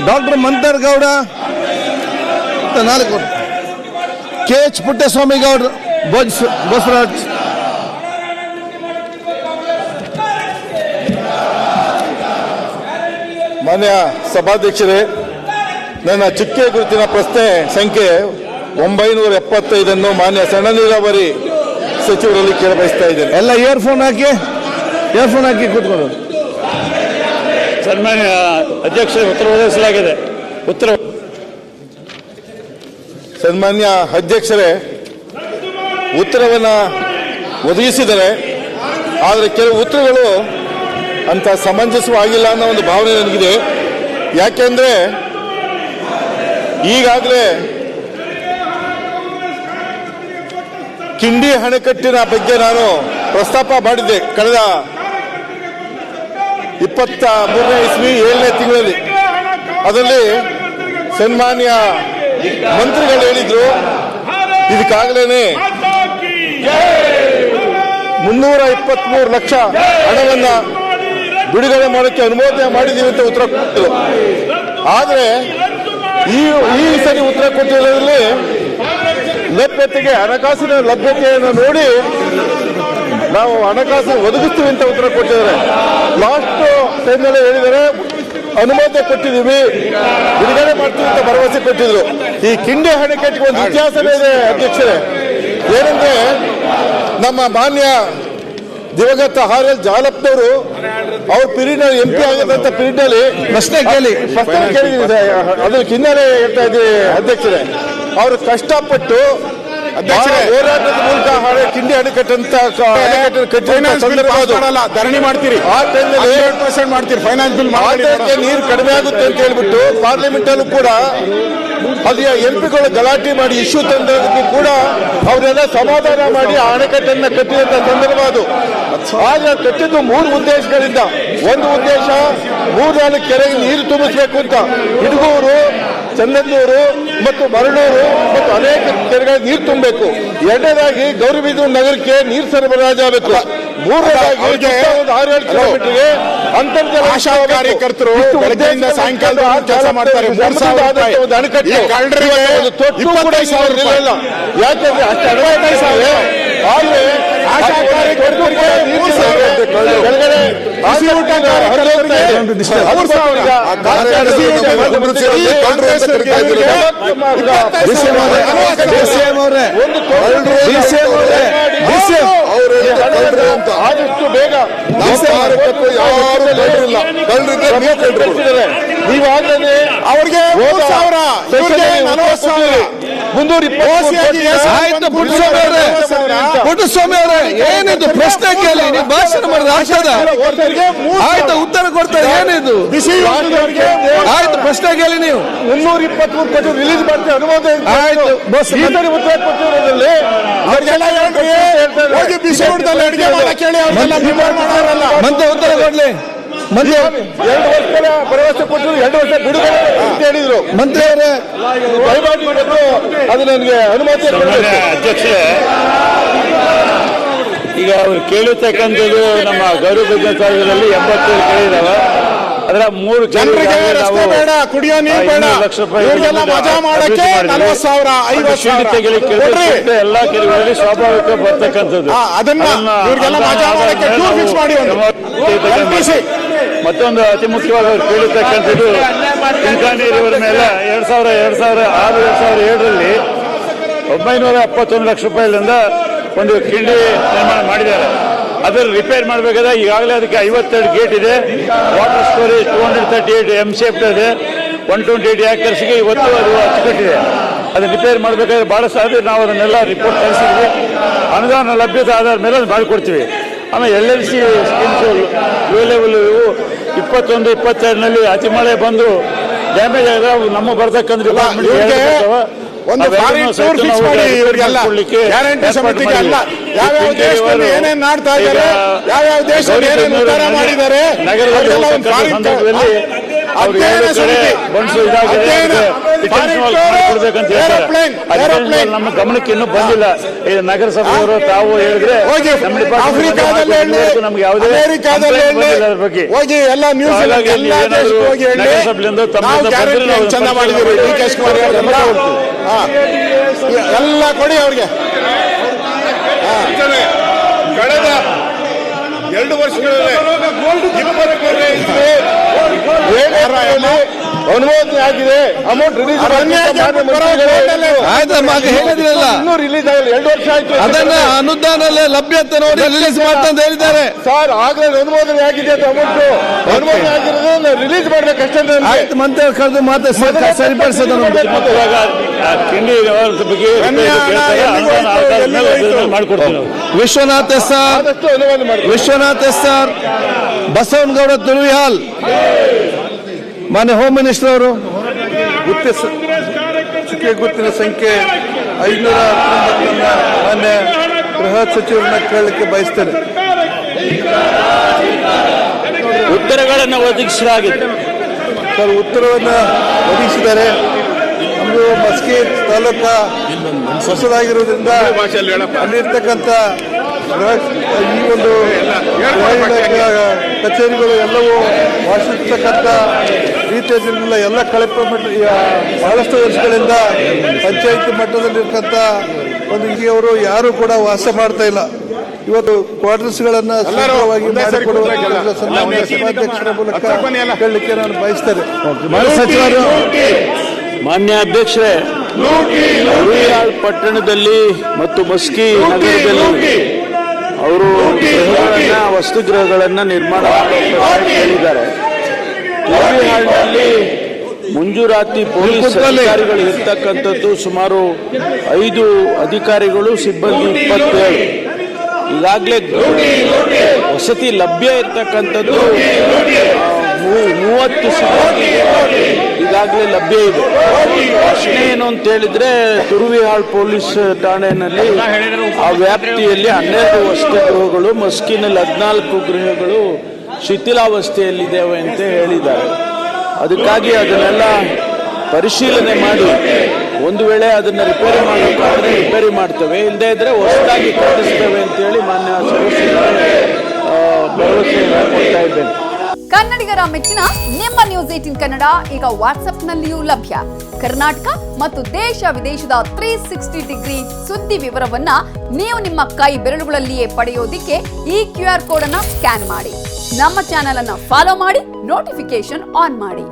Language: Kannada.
Doctor Mantar Gowda 4 KH Puttaswamy Gowda Basavaraj. ಮಾನ್ಯ ಸಭಾಧ್ಯಕ್ಷರೇ, ನನ್ನ ಚುಕ್ಕೆ ಗುರುತಿನ ಪ್ರಶ್ನೆ ಸಂಖ್ಯೆ 975 ಮಾನ್ಯ ಸಣ್ಣ ನೀರಾವರಿ ಸಚಿವರಲ್ಲಿ ಕೇಳಬಯಸ್ತಾ ಇದ್ದೇನೆ. ಎಲ್ಲ ಇಯರ್ಫೋನ್ ಹಾಕಿ ಕೂತ್ಕೊಳ್ಳೋದು. ಸನ್ಮಾನ್ಯ ಅಧ್ಯಕ್ಷರೇ, ಉತ್ತರ ಒದಗಿಸಲಾಗಿದೆ. ಸನ್ಮಾನ್ಯ ಅಧ್ಯಕ್ಷರೇ, ಉತ್ತರವನ್ನು ಒದಗಿಸಿದರೆ, ಆದರೆ ಕೆಲವು ಉತ್ತರಗಳು ಅಂತ ಸಮಂಜಸವಾಗಿಲ್ಲ ಅನ್ನೋ ಒಂದು ಭಾವನೆ ನನಗಿದೆ. ಯಾಕೆಂದ್ರೆ ಈಗಾಗಲೇ ಕಿಂಡಿ ಅಣೆಕಟ್ಟಿನ ಬಗ್ಗೆ ನಾನು ಪ್ರಸ್ತಾಪ ಮಾಡಿದ್ದೆ ಕಳೆದ 23ನೇ ಇಸ್ವಿ 7ನೇ ತಿಂಗಳಲ್ಲಿ. ಅದರಲ್ಲಿ ಸನ್ಮಾನ್ಯ ಮಂತ್ರಿಗಳು ಹೇಳಿದ್ರು, ಇದಕ್ಕಾಗಲೇ 323 ಲಕ್ಷ ಹಣವನ್ನ ಬಿಡುಗಡೆ ಮಾಡೋಕ್ಕೆ ಅನುಮೋದನೆ ಮಾಡಿದ್ದೀವಿ ಅಂತ ಉತ್ತರ ಕೊಟ್ಟಿದ್ರು. ಆದರೆ ಈ ಸರಿ ಉತ್ತರ ಕೊಟ್ಟಿರೋದ್ರಲ್ಲಿ ಹಣಕಾಸಿನ ಲಭ್ಯತೆಯನ್ನು ನೋಡಿ ನಾವು ಹಣಕಾಸು ಒದಗಿಸ್ತೀವಿ ಅಂತ ಉತ್ತರ ಕೊಟ್ಟಿದ್ದಾರೆ. ಲಾಸ್ಟ್ ಟೈಮ್ನಲ್ಲಿ ಹೇಳಿದರೆ ಅನುಮೋದನೆ ಕೊಟ್ಟಿದ್ದೀವಿ, ಬಿಡುಗಡೆ ಮಾಡ್ತೀವಿ ಅಂತ ಭರವಸೆ ಕೊಟ್ಟಿದ್ರು. ಈ ಕಿಂಡಿ ಅಣೆಕಟ್ಟಿಗೆ ಒಂದು ಇತಿಹಾಸವೇ ಇದೆ ಅಧ್ಯಕ್ಷರೇ. ಏನಂದ್ರೆ, ನಮ್ಮ ಮಾನ್ಯ ದಿವಂಗತ RL ಜಾಲಪ್ಪನವರು ಅವ್ರ ಪಿರಿಯಡ್ನಲ್ಲಿ MP ಆಗಿದ್ದಂತ ಪಿರಿಯಡ್ನಲ್ಲಿ ಪ್ರಶ್ನೆ ಕೇಳಿದ್ರೆ ಅದು ಹಿನ್ನೆಲೆ ಹೇಳ್ತಾ ಇದ್ದೀವಿ ಅಧ್ಯಕ್ಷರೇ. ಅವರು ಕಷ್ಟಪಟ್ಟು ಹೋರಾಟದ ಮೂಲಕ ಕಿಂಡಿ ಅಣೆಕಟ್ಟಂತ ಧರಣಿ ಮಾಡ್ತೀರಿ, ಆ ಟೈಮ್ನಲ್ಲಿ ಮಾಡ್ತೀರಿ, ಫೈನಾನ್ಸ್ ಬಿಲ್ ನೀರು ಕಡಿಮೆ ಆಗುತ್ತೆ ಅಂತ ಹೇಳ್ಬಿಟ್ಟು ಪಾರ್ಲಿಮೆಂಟ್ ಅಲ್ಲೂ ಕೂಡ ಅದು MP ಗಲಾಟೆ ಮಾಡಿ ಇಶ್ಯೂ ತಂದದಕ್ಕೂ ಕೂಡ ಅವರೆಲ್ಲ ಸಮಾಧಾನ ಮಾಡಿ ಆ ಅಣೆಕಟ್ಟನ್ನ ಕಟ್ಟಿದಂತ ಸಂದರ್ಭ ಅದು. ಆದ್ರೆ ಕಟ್ಟಿದ್ದು 3 ಉದ್ದೇಶಗಳಿಂದ. ಒಂದು ಉದ್ದೇಶ 3-4 ಕೆರೆಗೆ ನೀರು ತುಂಬಿಸಬೇಕು ಅಂತ, ಹಿಡಗೂರು, ಚಂದನ್ನೂರು ಮತ್ತು ಮರಳೂರು ಮತ್ತು ಅನೇಕ ಕೆರೆಗಳಿಗೆ ನೀರು ತುಂಬಬೇಕು. ಎರಡನೇದಾಗಿ ಗೌರಿಬಿದೂರು ನಗರಕ್ಕೆ ನೀರು ಸರಬರಾಜು ಆಗಬೇಕು. ಮೂರನೇದಾಗಿ 6-7 ಕಿಲೋಮೀಟರ್ಗೆ ಅಂತರ್ಜಲ ಆಶಾ ಕಾರ್ಯಕರ್ತರು ಬೆಳಗ್ಗೆಯಿಂದ ಸಾಯಂಕಾಲ ಕೆಲಸ ಮಾಡ್ತಾರೆ. 3,000 ಅಣೆಕಟ್ಟು ಯಾಕೆಂದ್ರೆ ಅಷ್ಟು ಅಣೆಕಟ್ಟು ಆದ್ರೆ ಆಶಾ ಕಾರ್ಯಕರ್ತರಿಗೆ ಕೆಳಗಡೆ ಆದಷ್ಟು ಬೇಗ ನೀವಾಗಲೇ ಅವ್ರಿಗೆ 3,000 ಪುಟ್ಟಸ್ವಾಮಿ ಅವರೇ, ಏನಿದು ಪ್ರಶ್ನೆ ಕೇಳಿ ನೀವು ಭಾಷಣ ಮಾಡಿದ ಆಯ್ತು, ಉತ್ತರ ಕೊಡ್ತಾರೆ. ಏನಿದು ಆಯ್ತು, ಪ್ರಶ್ನೆ ಕೇಳಿ ನೀವು. 323 ಕೋಟಿ ರಿಲೀಸ್ ಮಾಡ್ತೀವಿ ಅನುಮೋದನೆ ಆಯ್ತು. ಈ ಸರಿ ಉತ್ತರ ಕೊಟ್ಟಿರೋದ್ರಲ್ಲಿ ಮಂತ್ರಿ ಉತ್ತರ ಕೊಡ್ಲಿ. ಮಂತ್ರಿ 2 ವರ್ಷದ ಭರವಸೆ ಕೊಟ್ಟರು, 2 ವರ್ಷ ಬಿಡುಗಡೆ ಅಂತ ಹೇಳಿದ್ರು. ಮಂತ್ರಿ ಅವರೇ ದಯಮಾಡಿ ಅದು ನನಗೆ ಅನುಮತಿ. ಅಧ್ಯಕ್ಷರೇ, ಈಗ ಅವ್ರು ಕೇಳಿರ್ತಕ್ಕಂಥದ್ದು ನಮ್ಮ ಗೌರಿಬಿದನೂರು ತಾಲೂಕಿನಲ್ಲಿ 87 ಕೇಳಿದಾವೆ. ಅದರ 3 ಜನರಿಗೆ ರಸ್ತೆ ಬೇಡ, ಕುಡಿಯೋ ನೀರು ಬೇಡ, ಲಕ್ಷ ರೂಪಾಯಿ ಮಜಾ ಮಾಡಕ್ಕೆ 40,000 50,000 ಎಲ್ಲಾ ಕೆರೆಗಳಲ್ಲಿ ಸ್ವಾಭಾವಿಕ ಬರ್ತಕ್ಕಂಥದ್ದು. ಅದನ್ನ ಮಜಾ ಮಾಡಕ್ಕೆ ಫಿಕ್ಸ್ ಮಾಡಿ. ಮತ್ತೊಂದು ಅತಿ ಮುಖ್ಯವಾಗಿ ಅವ್ರು ಕೇಳಿರ್ತಕ್ಕಂಥದ್ದು ಚಿಂತಾಮಣಿ ರಿವರ್ ಮೇಲೆ 2006-2007ರಲ್ಲಿ 971 ಲಕ್ಷ ರೂಪಾಯಿಗಳಿಂದ ಒಂದು ಕಿಂಡಿ ನಿರ್ಮಾಣ ಮಾಡಿದ್ದಾರೆ. ಅದನ್ನು ರಿಪೇರ್ ಮಾಡಬೇಕಾದ್ರೆ ಈಗಾಗಲೇ ಅದಕ್ಕೆ 52 ಗೇಟ್ ಇದೆ. ವಾಟರ್ ಸ್ಟೋರೇಜ್ 238 MCF ಇದೆ. 128 ಏಕರ್ಸ್ಗೆ ಇವತ್ತು ಅದು ಅಚ್ಚುಕಟ್ಟಿದೆ. ಅದನ್ನು ರಿಪೇರ್ ಮಾಡಬೇಕಾದ್ರೆ ಬಹಳ ಸಾಧ್ಯ. ನಾವು ಅದನ್ನೆಲ್ಲ ರಿಪೋರ್ಟ್ ಕಳಿಸಿದ್ವಿ. ಅನುದಾನ ಲಭ್ಯತೆ ಆಧಾರ ಮೇಲೆ ಅದು ಮಾಡಿಕೊಡ್ತೀವಿ. ಆಮೇಲೆ LLC ಸ್ಕೀಮ್ಸ್ ಲೋ ಲೆವೆಲ್ ಇವು 21-22ನಲ್ಲಿ ಅತಿ ಮಳೆ ಬಂದು ಡ್ಯಾಮೇಜ್ ಆಗ ನಮ್ಮ ಬರ್ತಕ್ಕಂಥ ಒಂದು ಫಾರಿನ್ ಟೂರ್ ಫಿಕ್ಸ್ ಮಾಡಿ ಇವರಿಗೆಲ್ಲ ಗ್ಯಾರಂಟಿ ಸಮಿತಿಗೆ ಅಲ್ಲ, ಯಾವ್ಯಾವ ದೇಶದಲ್ಲಿ ಏನೇನು ಮಾಡ್ತಾ ಇದ್ದಾರೆ, ಯಾವ್ಯಾವ ದೇಶದಲ್ಲಿ ಏನೇನು ಉದ್ಧಾರ ಮಾಡಿದ್ದಾರೆ, ನಗರದಲ್ಲಿ ಡಿಟೆನ್ಷನ್ ಹಾಲ್ ಮಾಡಿಕೊಡ್ಬೇಕಂತ ಹೇಳ್ತಾರೆ. ಆ ಡಿಟೆನ್ಷನ್ ಹಾಲ್ ನಮ್ಮ ಗಮನಕ್ಕೆ ಇನ್ನೂ ಬಂದಿಲ್ಲ. ಇದು ನಗರಸಭೆಯವರು ತಾವು ಹೇಳಿದ್ರೆ ನಮ್ಮ ಡಿಪಾರ್ಟ್ಮೆಂಟ್ ನಮ್ಗೆ ಯಾವುದೇ ಕಂಪ್ಲೇಂಟ್ ಬಂದಿಲ್ಲ ಅದ್ರ ಬಗ್ಗೆ. ನಗರಸಭೆಯಿಂದ ಚಂದ ಮಾಡಿದ್ದೀವಿ. ಡಿ.ಕೆ. ಶಿವಕುಮಾರ್ ಎಲ್ಲ ಕೊಡಿ ಅವ್ರಿಗೆ. ಕಳೆದ 2 ವರ್ಷಗಳಲ್ಲಿ ಅನುಮೋದನೆ ಆಗಿದೆ. ಅಮೌಂಟ್ ರಿಲೀಸ್ ಹೇಳಿದ್ರಲ್ಲ, ಇನ್ನೂ ರಿಲೀಸ್ ಆಗಿಲ್ಲ. 2 ವರ್ಷ ಆಯ್ತು. ಅದನ್ನ ಅನುದಾನ ಲಭ್ಯತೆ ನೋಡಿ ರಿಲೀಸ್ ಮಾಡ್ತಾ ಅಂತ ಹೇಳಿದ್ದಾರೆ ಸರ್. ಆಗ್ಲೇ ಅನುಮೋದನೆ ಆಗಿದೆ ಅಂತ ಅಮೌಂಟ್ ಅನುಮೋದನೆ ಆಗಿರೋದು ರಿಲೀಸ್ ಮಾಡ್ಬೇಕಷ್ಟೇ. ಆಯ್ತು, ಮಂತ್ರಿ ಕರೆದು ಮಾತ್ರ ಸರಿಪಡಿಸೋದು ಕಿಂಡಿ ವ್ಯವಹಾರದ ಬಗ್ಗೆ ಮಾಡ್ಕೊಡ್ತೀವಿ. ವಿಶ್ವನಾಥ್ ಎಸ್ ಆರ್, ಆದಷ್ಟು ಅನುಮೋದನೆ ಮಾಡಿ. ವಿಶ್ವನಾಥ್ ಎಸ್ ಆರ್, ಬಸವನಗೌಡ ತುಳುವಿಹಾಲ್, ಮಾನ್ಯ ಹೋಮ್ ಮಿನಿಸ್ಟರ್ ಅವರು. ಗುತ್ತಿನ ಸಂಖ್ಯೆ 519 ಮಾನ್ಯ ಗೃಹ ಸಚಿವರನ್ನ ಕೇಳಲಿಕ್ಕೆ ಬಯಸ್ತೇನೆ. ಉತ್ತರಗಳನ್ನು ಒದಗಿಸಲಾಗಿದೆ ಸರ್, ಉತ್ತರವನ್ನು ಒದಗಿಸಿದ್ದಾರೆ. ನಮ್ಮದು ಮಸ್ಕಿ ತಾಲೂಕ ಹೊಸದಾಗಿರುವುದರಿಂದ ಅಲ್ಲಿರ್ತಕ್ಕಂಥ ಈ ಒಂದು ಕಚೇರಿಗಳು ಎಲ್ಲವೂ ವಾಸಿಸ್ತಕ್ಕಂಥ ರೀತಿಯಲ್ಲಿರಲಿಲ್ಲ. ಎಲ್ಲ ಕಳಪೆ ಮಟ್ಟ ಬಹಳಷ್ಟು ವರ್ಷಗಳಿಂದ ಪಂಚಾಯತ್ ಮಟ್ಟದಲ್ಲಿರ್ತಕ್ಕಂಥ ಒಂದು ಅವರು ಯಾರು ಕೂಡ ವಾಸ ಮಾಡ್ತಾ ಇಲ್ಲ. ಇವತ್ತು ಕ್ವಾರ್ಟರ್ಸ್ಗಳನ್ನು ಸುಲಭವಾಗಿ ಮಾಡಿಕೊಡುವ ಸಭಾಧ್ಯಕ್ಷರ ಮೂಲಕ ಹೇಳಲಿಕ್ಕೆ ನಾನು ಬಯಸ್ತೇನೆ. ಸಚಿವರು, ಮಾನ್ಯ ಅಧ್ಯಕ್ಷರೇ, ತುಳುವಿಹಾಳ್ ಪಟ್ಟಣದಲ್ಲಿ ಮತ್ತು ಮಸ್ಕಿ ನಗರದಲ್ಲಿ ಅವರು ವಸತಿಗೃಹಗಳನ್ನು ನಿರ್ಮಾಣ ಮಾಡಿದ್ದಾರೆ. ತುಳುವಿಹಾಳ್ನಲ್ಲಿ ಮಂಜೂರಾತಿ ಪೊಲೀಸ್ ಅಧಿಕಾರಿಗಳು ಇರ್ತಕ್ಕಂಥದ್ದು ಸುಮಾರು 5 ಅಧಿಕಾರಿಗಳು, ಸಿಬ್ಬಂದಿ 27. ಈಗಾಗಲೇ ವಸತಿ ಲಭ್ಯ ಇರ್ತಕ್ಕಂಥದ್ದು 30 ಸಿಬ್ಬಂದಿ ಈಗಾಗಲೇ ಲಭ್ಯ ಇದೆ. ಪ್ರಶ್ನೆ ಏನು ಅಂತ ಹೇಳಿದ್ರೆ, ತುಳುವಿಹಾಳ್ ಪೊಲೀಸ್ ಠಾಣೆಯಲ್ಲಿ ಆ ವ್ಯಾಪ್ತಿಯಲ್ಲಿ 12 ವಸತಿ ಗೃಹಗಳು, ಮಸ್ಕಿನಲ್ಲಿ 14 ಗೃಹಗಳು ಶಿಥಿಲಾವಸ್ಥೆಯಲ್ಲಿದ್ದೇವೆ ಅಂತ ಹೇಳಿದ್ದಾರೆ. ಅದಕ್ಕಾಗಿ ಅದನ್ನೆಲ್ಲ ಪರಿಶೀಲನೆ ಮಾಡಿ ಒಂದು ವೇಳೆ ಅದನ್ನು ರಿಪೇರಿ ಮಾಡಬೇಕಾದ್ರೆ ರಿಪೇರಿ ಮಾಡ್ತೇವೆ, ಇಲ್ಲದೇ ಇದ್ರೆ ಹೊಸದಾಗಿ ಕಟ್ಟಿಸ್ತೇವೆ ಅಂತೇಳಿ ಮಾನ್ಯ ಸದಸ್ಯರು ಭರವಸೆ ಕೊಡ್ತಾ ಇದ್ದೇನೆ. ಕನ್ನಡಿಗರ ಮೆಚ್ಚಿನ ನಿಮ್ಮ ನ್ಯೂಸ್ 18 ಕನ್ನಡ ಈಗ ವಾಟ್ಸ್ಆಪ್ನಲ್ಲಿಯೂ ಲಭ್ಯ. ಕರ್ನಾಟಕ ಮತ್ತು ದೇಶ ವಿದೇಶದ 360 ಡಿಗ್ರಿ ಸುದ್ದಿ ವಿವರವನ್ನ ನೀವು ನಿಮ್ಮ ಕೈ ಬೆರಳುಗಳಲ್ಲಿಯೇ ಪಡೆಯೋದಿಕ್ಕೆ ಈ QR ಕೋಡ್ ಅನ್ನ ಸ್ಕ್ಯಾನ್ ಮಾಡಿ. ನಮ್ಮ ಚಾನೆಲ್ ಅನ್ನ ಫಾಲೋ ಮಾಡಿ, ನೋಟಿಫಿಕೇಶನ್ ಆನ್ ಮಾಡಿ.